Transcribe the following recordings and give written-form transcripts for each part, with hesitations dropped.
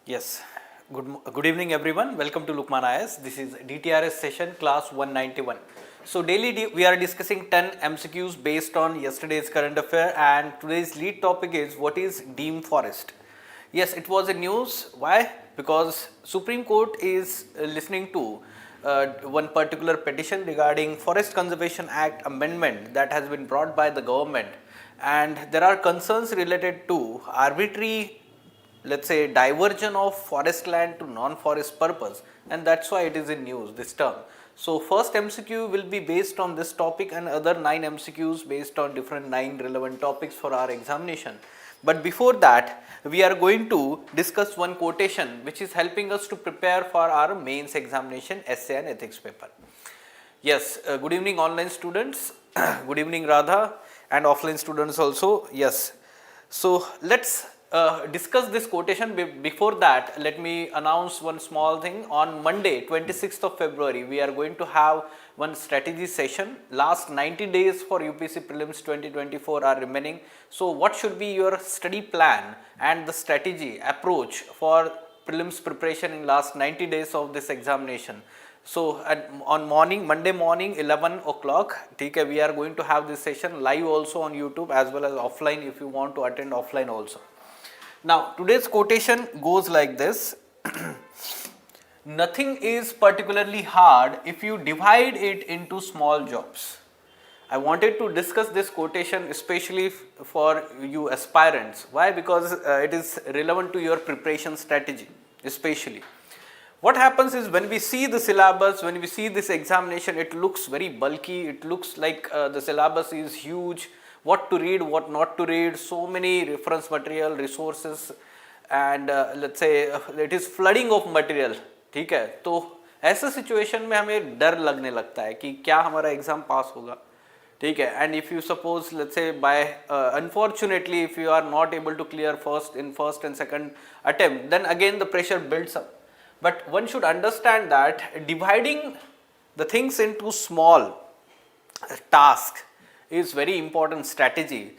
Yes. Good evening, everyone. Welcome to Lukmaan IAS. This is DTRS session, class 191. So daily we are discussing 10 MCQs based on yesterday's current affair, and today's lead topic is what is deemed forest. Yes, it was a news. Why? Because Supreme Court is listening to one particular petition regarding Forest Conservation Act amendment that has been brought by the government, and there are concerns related to arbitrary, let's say, diversion of forest land to non-forest purpose, and that's why it is in news this term. So first MCQ will be based on this topic and other 9 MCQs based on different 9 relevant topics for our examination. But before that, we are going to discuss one quotation which is helping us to prepare for our mains examination essay and ethics paper. Yes, good evening online students, good evening Radha, and offline students also. Yes, so let's discuss this quotation. Before that, let me announce one small thing. On Monday 26th of February, we are going to have one strategy session. Last 90 days for UPSC Prelims 2024 are remaining. So what should be your study plan and the strategy approach for prelims preparation in last 90 days of this examination? So on Monday morning 11 o'clock, we are going to have this session live also on YouTube as well as offline if you want to attend offline also. Now today's quotation goes like this. Nothing is particularly hard if you divide it into small jobs. I wanted to discuss this quotation especially for you aspirants. Why? Because it is relevant to your preparation strategy especially. What happens is when we see the syllabus, when we see this examination, it looks very bulky, it looks like the syllabus is huge, what to read, what not to read, so many reference material, resources, and let's say it is flooding of material. ठीक है, तो ऐसे situation में हमें डर लगने लगता है कि क्या हमारा एग्जाम पास होगा. ठीक है, and if you suppose, let's say, by unfortunately if you are not able to clear first and second attempt, then again the pressure builds up. But one should understand that dividing the things into small tasks is very important strategy.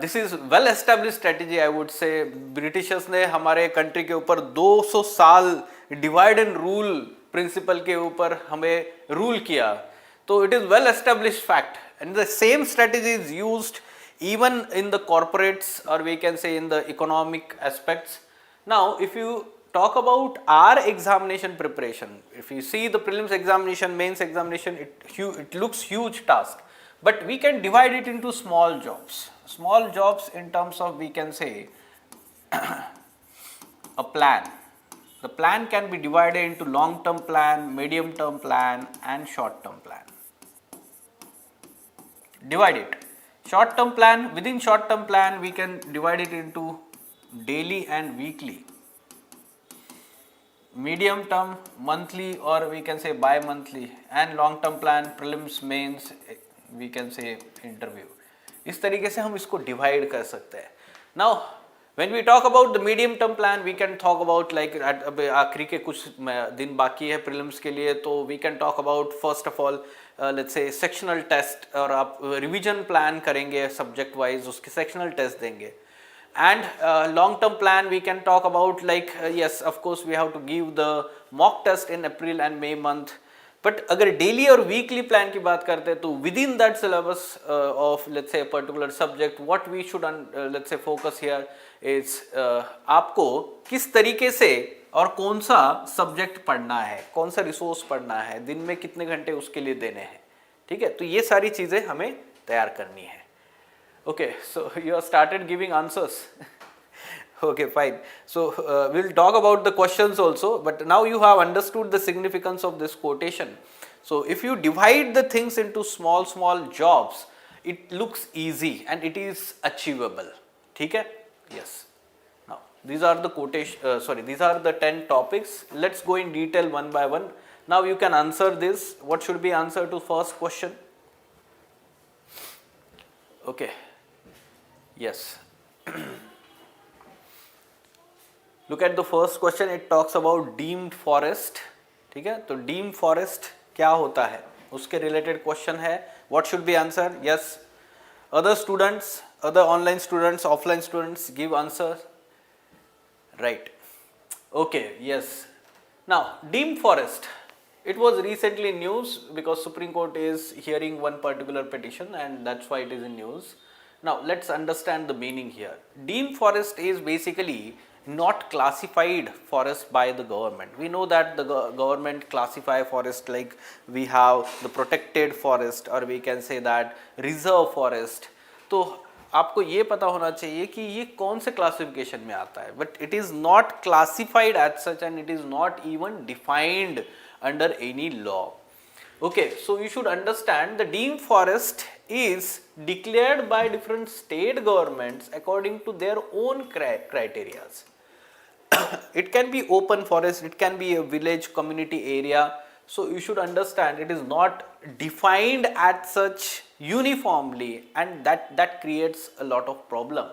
This is well established strategy, I would say. Britishers ने हमारे country के ऊपर 200 साल divide and rule principle के ऊपर हमें rule किया. So it is well established fact, and the same strategy is used even in the corporates, or we can say in the economic aspects. Now if you talk about our examination preparation, if you see the prelims examination, mains examination, it looks huge task, but we can divide it into small jobs in terms of, we can say, a plan. The plan can be divided into long term plan, medium term plan and short term plan. Divide it. Short term plan, within short term plan we can divide it into daily and weekly. Medium term, monthly, or we can say bi-monthly, and long term plan, prelims, mains, we can say interview. इस तरीके से हम इसको divide कर सकते हैं. Now when we talk about the medium term plan, we can talk about like आखिरी के कुछ दिन बाकी है prelims के लिए, तो we can talk about first of all let's say sectional test, और आप revision plan करेंगे subject wise, उसके sectional test देंगे. And long term plan we can talk about like yes, of course we have to give the mock test in April and May month. But अगर daily और weekly plan की बात करते हैं, तो within that syllabus of let's say a particular subject, what we should let's say focus here is आपको किस तरीके से और कौन सा subject पढ़ना है, कौन सा resource पढ़ना है, दिन में कितने घंटे उसके लिए देने हैं. ठीक है, तो ये सारी चीज़ें हमें तैयार करनी है. Okay, so you have started giving answers. Okay, fine. So we'll talk about the questions also, but now you have understood the significance of this quotation. So if you divide the things into small jobs, it looks easy and it is achievable. ठीक है? Yes. Now these are the quotation. These are the 10 topics. Let's go in detail one by one. Now you can answer this. What should be answer to first question? Okay. Yes. Look at the first question. It talks about deemed forest. ठीक है, तो deemed forest क्या होता है, उसके related question है. What should be answer? Yes. Other students, other online students, offline students give answer. Right. Okay, yes. Now, deemed forest. It was recently in news because Supreme Court is hearing one particular petition and that's why it is in news. Now, let's understand the meaning here. Deemed forest is basically not classified forest by the government. We know that the government classify forest like we have the protected forest or we can say that reserve forest. तो आपको ये पता होना चाहिए कि ये कौन से क्लासिफिकेशन में आता है, but it is not classified as such and it is not even defined under any law. Okay, so you should understand the deemed forest is declared by different state governments according to their own criteria. It can be open forest, it can be a village community area. So you should understand it is not defined as such uniformly and that creates a lot of problem.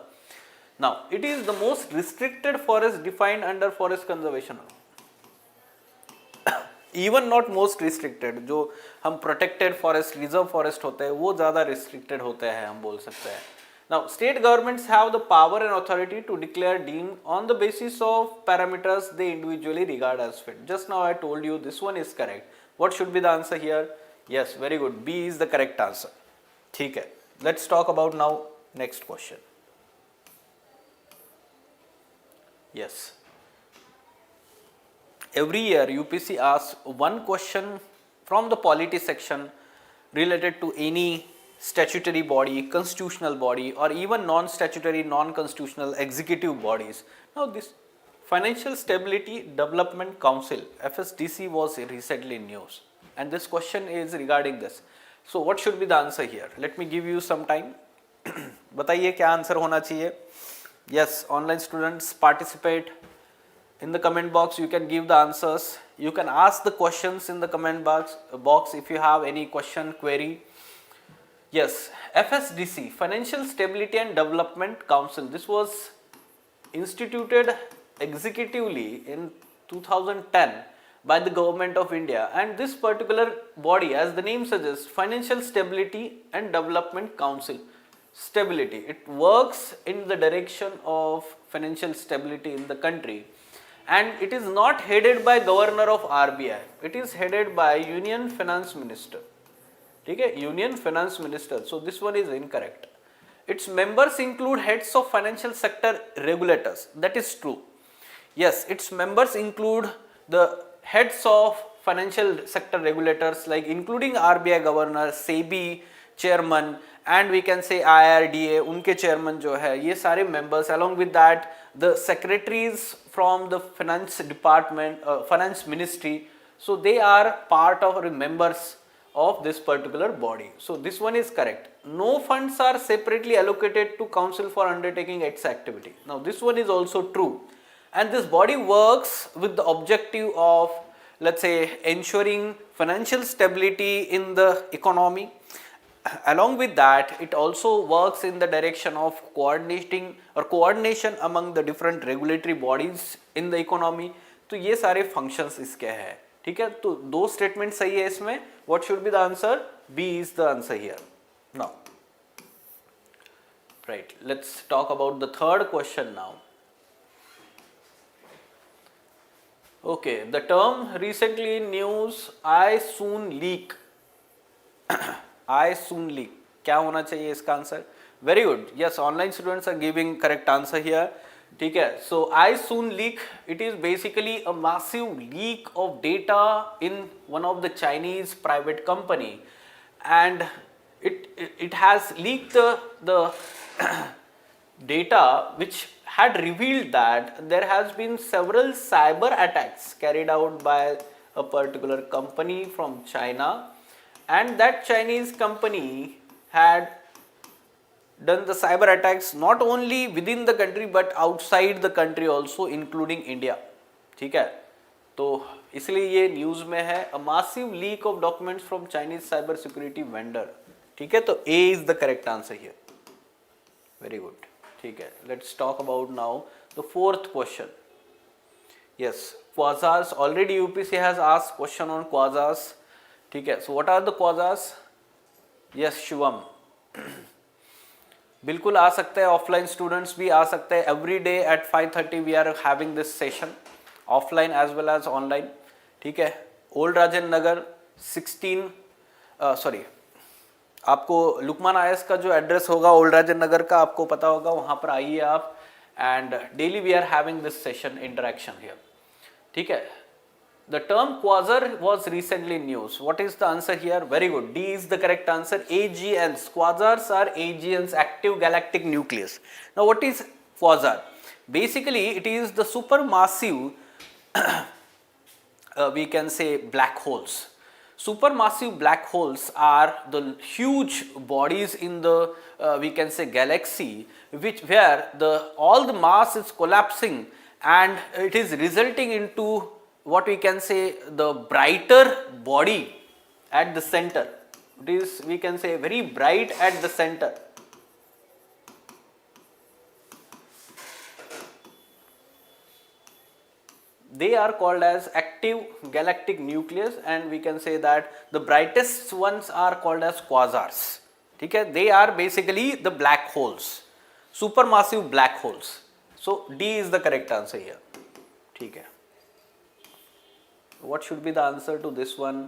Now it is the most restricted forest defined under forest conservation. Even not most restricted, जो हम protected forest reserve forest होते हैं वो ज़्यादा restricted होते हैं हम बोल सकते हैं. Now state governments have the power and authority to declare deemed on the basis of parameters they individually regard as fit. Just now I told you this one is correct. What should be the answer here? Yes, very good, B is the correct answer. ठीक है, let's talk about now next question. Yes, every year UPSC asks one question from the polity section related to any statutory body, constitutional body or even non-statutory, non-constitutional executive bodies. Now this Financial Stability Development Council FSDC was recently in news and this question is regarding this. So what should be the answer here? Let me give you some time. बताइए क्या answer होना चाहिए? Yes, online students participate. In the comment box you can give the answers. You can ask the questions in the comment box if you have any question, query. Yes, FSDC, Financial Stability and Development Council. This was instituted executively in 2010 by the government of India, and this particular body, as the name suggests, Financial Stability and Development Council. Stability, it works in the direction of financial stability in the country. And it is not headed by governor of RBI, it is headed by Union Finance Minister. ठीक है, Union Finance Minister. So this one is incorrect. Its members include heads of financial sector regulators. That is true. Yes, its members include the heads of financial sector regulators like including RBI governor, SEBI chairman and we can say IRDA, उनके chairman जो है ये सारे members, along with that the secretaries from the finance department, finance ministry, so they are part of or members of this particular body. So this one is correct. No funds are separately allocated to council for undertaking its activity. Now this one is also true, and this body works with the objective of, let's say, ensuring financial stability in the economy. Along with that, it also works in the direction of coordination among the different regulatory bodies in the economy. तो ये सारे functions इसके हैं, ठीक है. तो दो statement सही है इसमें. What should be the answer? B is the answer here. Now, right, let's talk about the third question now. Okay, the term recently in news, I soon leak. I soon leak. क्या होना चाहिए इसका answer? Very good. Yes, online students are giving correct answer here. ठीक है. So I soon leak. It is basically a massive leak of data in one of the Chinese private company, and it has leaked the data which had revealed that there has been several cyber attacks carried out by a particular company from China. And that Chinese company had done the cyber attacks not only within the country but outside the country also, including India. ठीक है, तो इसलिए ये news में है, a massive leak of documents from Chinese cyber security vendor. ठीक है, तो A is the correct answer here. Very good. ठीक है, let's talk about now the fourth question. Yes, quasars. Already UPSC has asked question on quasars. ठीक है, so what are the quasars? Yes, Shivam. बिल्कुल आ सकते हैं, ऑफलाइन स्टूडेंट्स भी आ सकते हैं. Every day at 5:30 we are having this session. Offline as well as online, ठीक है। ओल्ड राजेंद्र नगर 16 आपको लुकमान आईएएस का जो एड्रेस होगा ओल्ड राजेंद्र नगर का आपको पता होगा, वहां पर आइए आप, and daily we are having this session interaction here, ठीक है। The term quasar was recently in news. What is the answer here? Very good. D is the correct answer. AGNs. Quasars are AGNs, active galactic nucleus. Now, what is quasar? Basically, it is the supermassive, we can say, black holes. Supermassive black holes are the huge bodies in the, we can say, galaxy, where all the mass is collapsing, and it is resulting into what we can say the brighter body at the center. It is, we can say, very bright at the center. They are called as active galactic nucleus, and we can say that the brightest ones are called as quasars. ठीक है, they are basically the black holes, supermassive black holes. So D is the correct answer here. ठीक है. What should be the answer to this one?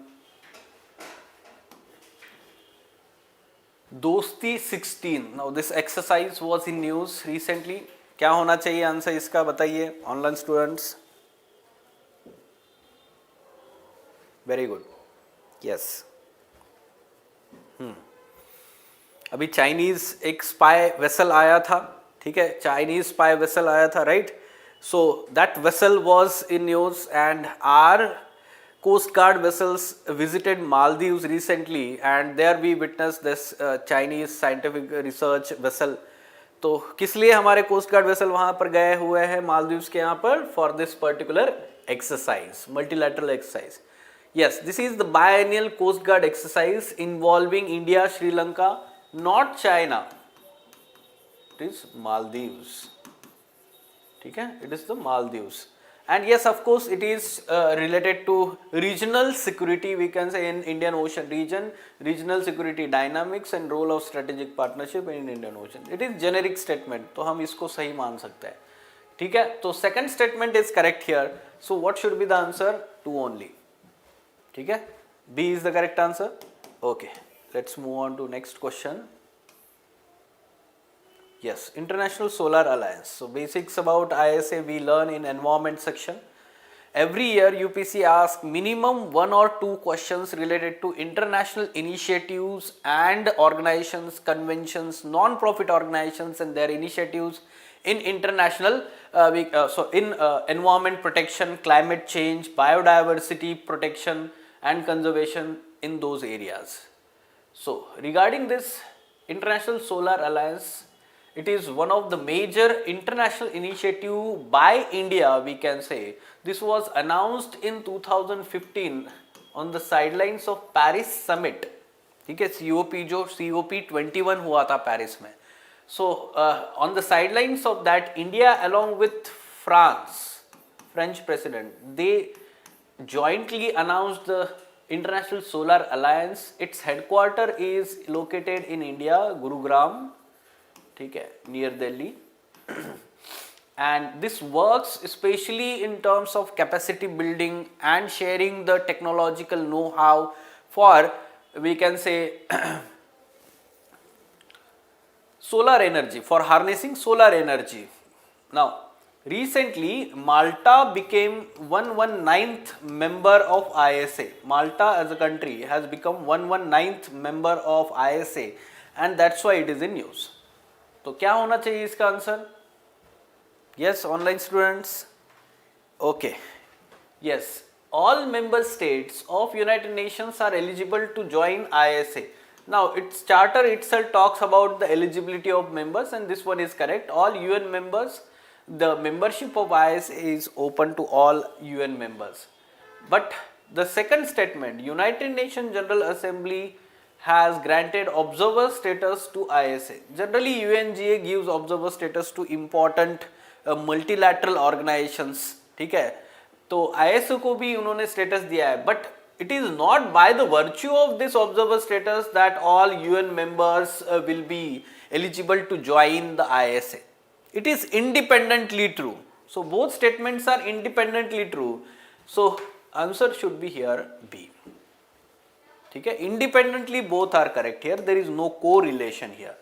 दोस्ती 16. Now this exercise was in news recently. क्या होना चाहिए answer इसका बताइए online students? Very good, yes. अभी Chinese एक स्पाई वेसल आया था, ठीक है, चाइनीज स्पाई वेसल आया था, right? So that vessel was in news, and our Coast Guard vessels visited Maldives recently, and there we witnessed this Chinese scientific research vessel. तो किस लिए हमारे कोस्ट गार्ड वेसल वहां पर गए हुए हैं मालदीव्स के यहाँ पर? For this particular exercise, multilateral exercise. Yes, this is the biennial Coast Guard exercise involving India, Sri Lanka, not China. It is Maldives. ठीक है, it is the Maldives. And yes, of course, it is related to regional security, we can say, in Indian Ocean region, regional security dynamics and role of strategic partnership in Indian Ocean. It is generic statement, तो हम इसको सही मान सकते हैं, ठीक है. तो second statement is correct here. So what should be the answer? 2 only. ठीक है, B is the correct answer. Okay, let's move on to next question. Yes, International Solar Alliance. So basics about ISA we learn in environment section. Every year UPSC asks minimum 1 or 2 questions related to international initiatives and organizations, conventions, non-profit organizations and their initiatives in international environment protection, climate change, biodiversity protection and conservation in those areas. So regarding this International Solar Alliance, it is one of the major international initiative by India, we can say. This was announced in 2015 on the sidelines of Paris Summit. ठीक है, COP जो COP21 हुआ था Paris में. So on the sidelines of that, India along with French president, they jointly announced the International Solar Alliance. Its headquarter is located in India, Gurugram, ठीक है, near Delhi. And this works especially in terms of capacity building and sharing the technological know-how for, we can say, solar energy, for harnessing solar energy. Now recently Malta became 119th member of ISA. Malta as a country has become 119th member of ISA, and that's why it is in news. तो क्या होना चाहिए इसका answer? Yes, online students. Okay. Yes, all member states of United Nations are eligible to join ISA. Now its charter itself talks about the eligibility of members, and this one is correct. All UN members, the membership of ISA is open to all UN members. But the second statement, United Nations General Assembly has granted observer status to ISA. Generally UNGA gives observer status to important multilateral organizations, ठीक है, तो ISA को भी उन्होंने status दिया है. But it is not by the virtue of this observer status that all UN members will be eligible to join the ISA. It is independently true. So both statements are independently true. So answer should be here B. ठीक है, independently both are correct here. There is no correlation here.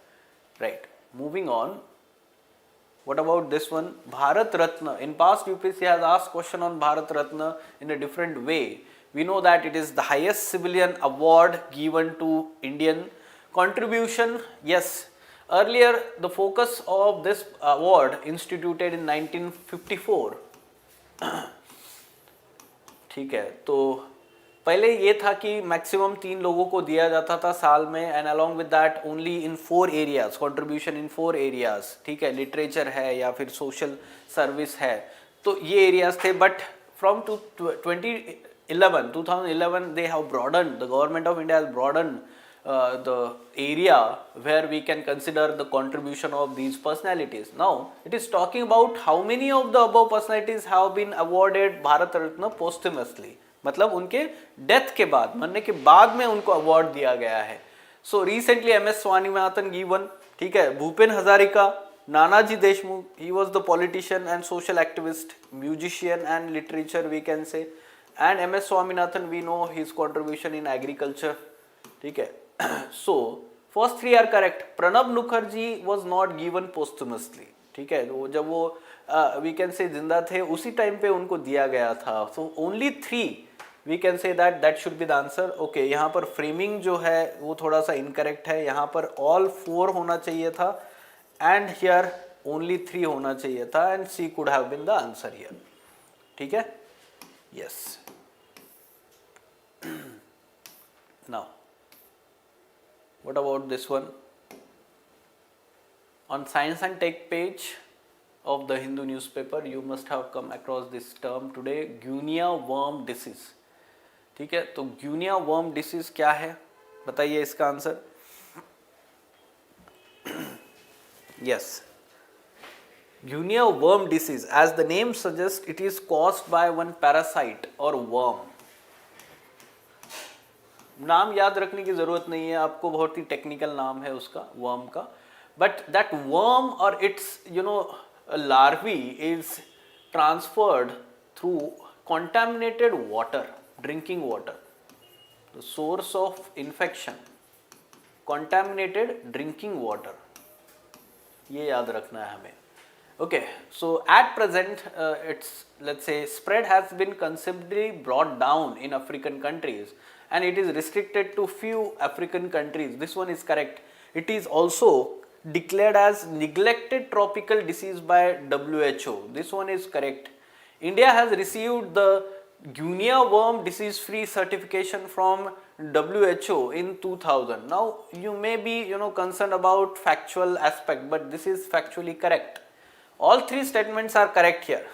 Right. Moving on. What about this one? Bharat Ratna. In past UPSC has asked question on Bharat Ratna in a different way. We know that it is the highest civilian award given to Indian contribution. Yes. Earlier the focus of this award instituted in 1954. ठीक है, तो पहले ये था कि maximum 3 लोगों को दिया जाता था साल में, and along with that only in 4 areas, contribution in 4 areas. ठीक है, लिटरेचर है या फिर सोशल सर्विस है, तो ये एरियाज थे. But from 2011 they have broadened, the government of India has broadened the area where we can consider the contribution of these personalities. Now it is talking about how many of the above personalities have been awarded Bharat Ratna posthumously. मतलब उनके death के बाद, मरने के बाद में उनको award दिया गया है. So recently MS Swaminathan given. ठीक है, Bhupen Hazarika, Nanaji Deshmukh, he was the politician and social activist, musician and literature we can say, and MS Swaminathan we know his contribution in agriculture. ठीक है, so first 3 are correct. Pranab Mukherjee was not given posthumously. ठीक है, तो जब वो we can say जिंदा थे उसी टाइम पे उनको दिया गया था. so only 3 we can say that should be the answer. okay, यहाँ पर framing जो है वो थोड़ा सा incorrect है. यहाँ पर all 4 होना चाहिए था and here only 3 होना चाहिए था, and C could have been the answer here. ठीक है, yes. now what about this one? On science and tech page of the Hindu newspaper you must have come across this term today, guinea worm disease. ठीक है, तो guinea worm disease क्या है, बताइए इसका answer. yes, guinea worm disease, as the name suggests, it is caused by one parasite or worm. नाम याद रखने की जरूरत नहीं है आपको, बहुत ही टेक्निकल नाम है उसका, वर्म का. बट दैट वर्म और it's larvae is transferred through contaminated water, drinking water. The source of infection, contaminated drinking water. ये याद रखना है हमें. Okay, so at present its, let's say, spread has been considerably brought down in African countries, and it is restricted to few African countries. This one is correct. It is also declared as neglected tropical disease by WHO. This one is correct. India has received the guinea worm disease free certification from WHO in 2000. Now you may be concerned about factual aspect, but this is factually correct. All 3 statements are correct here.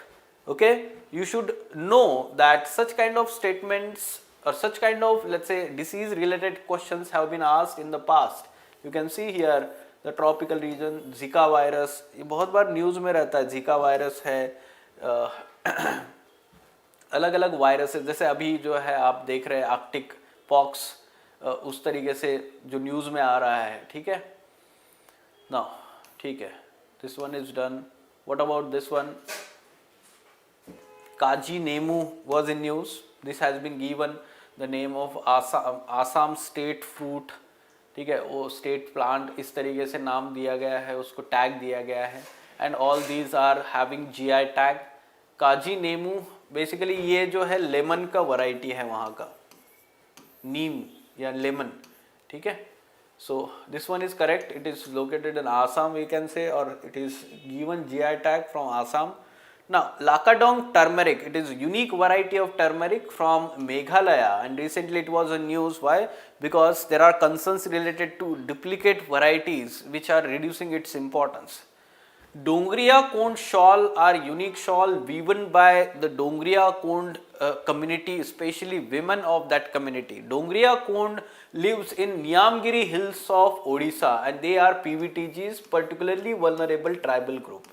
Okay, you should know that such kind of statements or such kind of, let's say, disease related questions have been asked in the past. You can see here the tropical region, Zika virus, ये बहुत बार news में रहता है. Zika virus है, अलग अलग viruses, जैसे अभी जो है आप देख रहे हैं आर्कटिक पॉक्स, उस तरीके से जो न्यूज़ में आ रहा है. ठीक है, ना, ठीक है, this one is done. What about this one? Kaji Nemu was in news. This has been given the name of Assam state fruit. ठीक है, वो स्टेट प्लांट इस तरीके से नाम दिया गया है, उसको टैग दिया गया है, and all these are having GI tag. Kaji Nemu basically ये जो है लेमन का वैरायटी है वहाँ का, नीम या लेमन. ठीक है, so this one is correct. It is located in Assam we can say, और it is given GI tag from Assam. Now, Lakadong turmeric, it is unique variety of turmeric from Meghalaya, and recently it was in news. Why? Because there are concerns related to duplicate varieties which are reducing its importance. Dongriya Kond shawl are unique shawl woven by the Dongriya Kond community, especially women of that community. Dongriya Kond lives in Niamgiri hills of Odisha, and they are PVTGs, particularly vulnerable tribal group.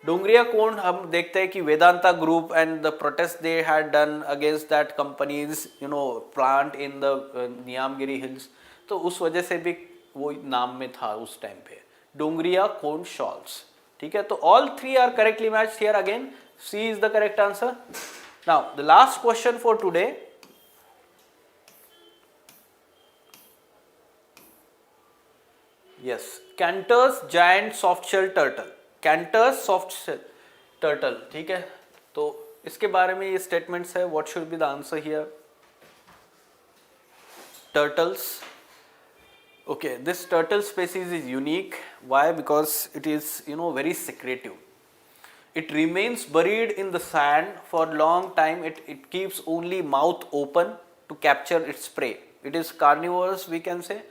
Dongria Kondh हम देखते हैं कि Vedanta group and the protest they had done against that company's plant in the Niyamgiri hills, तो उस वजह से भी वो नाम में था उस टाइम पे, डोंगरिया कोंड शॉल्स. ठीक है, तो all 3 are correctly matched here. Again C is the correct answer. Now the last question for today. Yes, Cantor's giant soft shell turtle. Cantor's soft shell turtle. ठीक है, तो इसके बारे में ये statements है. What should be the answer here? Turtles. Okay, this turtle species is unique. Why? Because it is, very secretive. It remains buried in the sand for long time. It keeps only mouth open to capture its prey. It is carnivorous, we can say,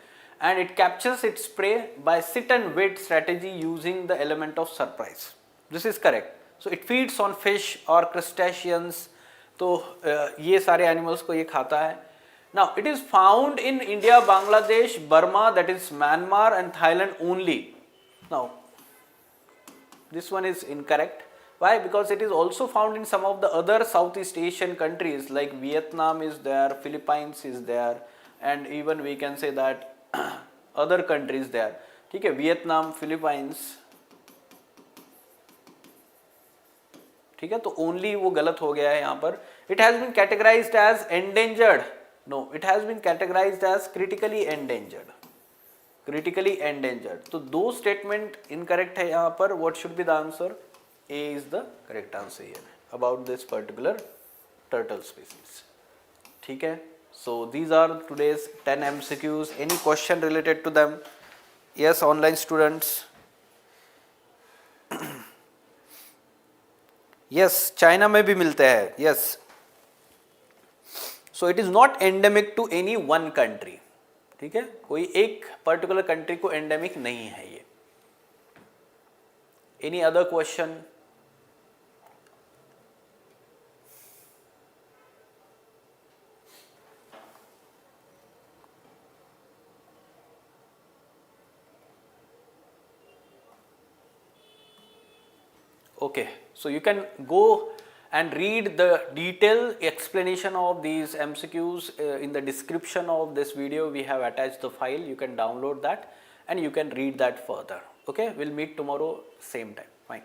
and it captures its prey by sit and wait strategy using the element of surprise. This is correct. So it feeds on fish or crustaceans. तो ये सारे animals को ये खाता है. Now it is found in India, Bangladesh, Burma, that is Myanmar, and Thailand only. Now this one is incorrect. Why? Because it is also found in some of the other Southeast Asian countries like Vietnam is there, Philippines is there, and even we can say that other countries there. ठीक है, Vietnam, Philippines. ठीक है, तो only वो गलत हो गया है यहाँ पर. It has been categorized as endangered. No, it has been categorized as critically endangered. Critically endangered. तो दो statement incorrect है यहाँ पर. What should be the answer? A is the correct answer here about this particular turtle species. ठीक है. So these are today's 10 MCQs. Any question related to them? Yes, online students. Yes, China में भी मिलते हैं. Yes. So it is not endemic to any one country. ठीक है, कोई एक particular country को endemic नहीं है ये. Any other question? Okay, so you can go and read the detailed explanation of these MCQs in the description of this video. We have attached the file. You can download that and you can read that further. Okay, we'll meet tomorrow same time. Fine.